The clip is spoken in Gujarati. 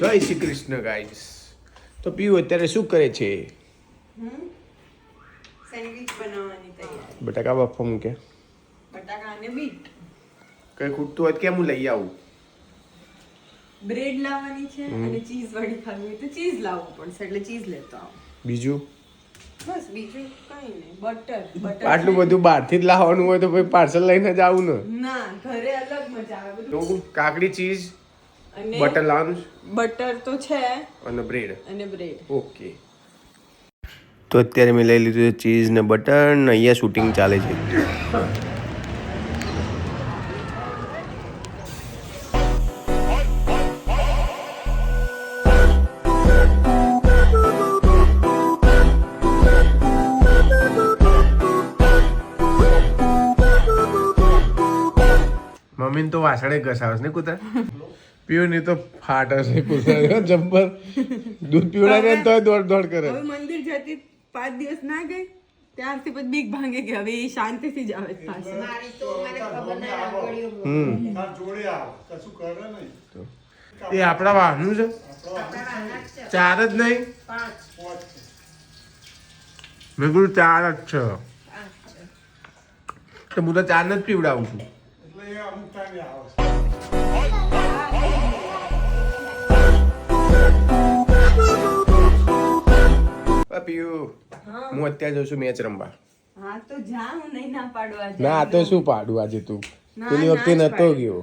જય શ્રી કૃષ્ણ ગાઈસ. તો પીવું અત્યારે શું કરે છે? સેન્ડવિચ બનાવવાની તૈયારી. બટાકા બાફવા મૂકે. બટાકા અને બીટ. કઈ ખૂટતું હોય કેમ હું લઈ આવું? બ્રેડ લાવવાની છે અને ચીઝ વાળી ખાવી હોય તો ચીઝ લાવવું પડશે એટલે ચીઝ લેતો આવો. બીજું બસ બીજું કઈ નહીં. બટર આટલું બધું બહારથી જ લાવવાનું હોય તો ભાઈ પાર્સલ લઈને જ આવું ને. ના ઘરે અલગ મજા આવે બધું. તો કાકડી ચીઝ અને બટર લાવવાનું છે બટર તો છે અને બ્રેડ. અને બ્રેડ. ઓકે. તો અત્યારે મેં લઈ લીધું છે ચીઝ ને બટર ને અહીંયા શૂટિંગ ચાલે છે. મમ્મીને તો વાસણે ઘસાવસ ને કૂતરા પીવું નહીં તો ફાટ હશે કૂતરા જબ્બર દૂધ પીવડાવે ને તો દોડ દોડ કરે. હવે મંદિર જતી 5 દિવસ ના ગઈ ત્યારથી પછી બીક ભાંગે કે હવે એ શાંતિથી જ આવે પાછી. એ આપણા વાહનું છે 4 જ નહીં 5 મેં કીધું 4 જ છે તો હું તો 4 જ પીવડાવું છું. હું અત્યારે જઉં છું મેચ રમવા. હા તો જા હું નહીં ના પાડવા ના આ તો શું પાડું આજે તું પેલી વખતે નતો ગયો.